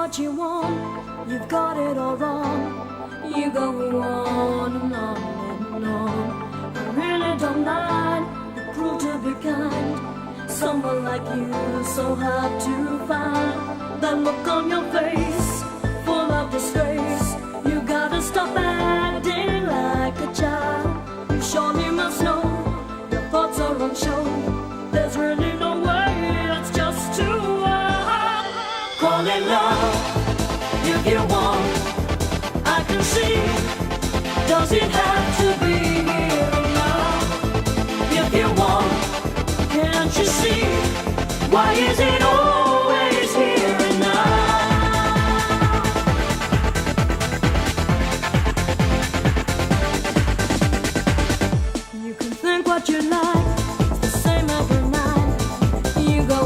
what you want, you've got it all wrong. You go on and on and on. I really don't mind, you're cruel to be kind. Someone like you, so hard to find. That look on your face, full of disgrace. You gotta stop acting like a child. You surely must know your thoughts are on show. There's really no way, it's just too hard. Call it love if you want. I can see. Does it have to be here now? If you want, can't you see? Why is it always here and now? You can think what you like, it's the same every night. You go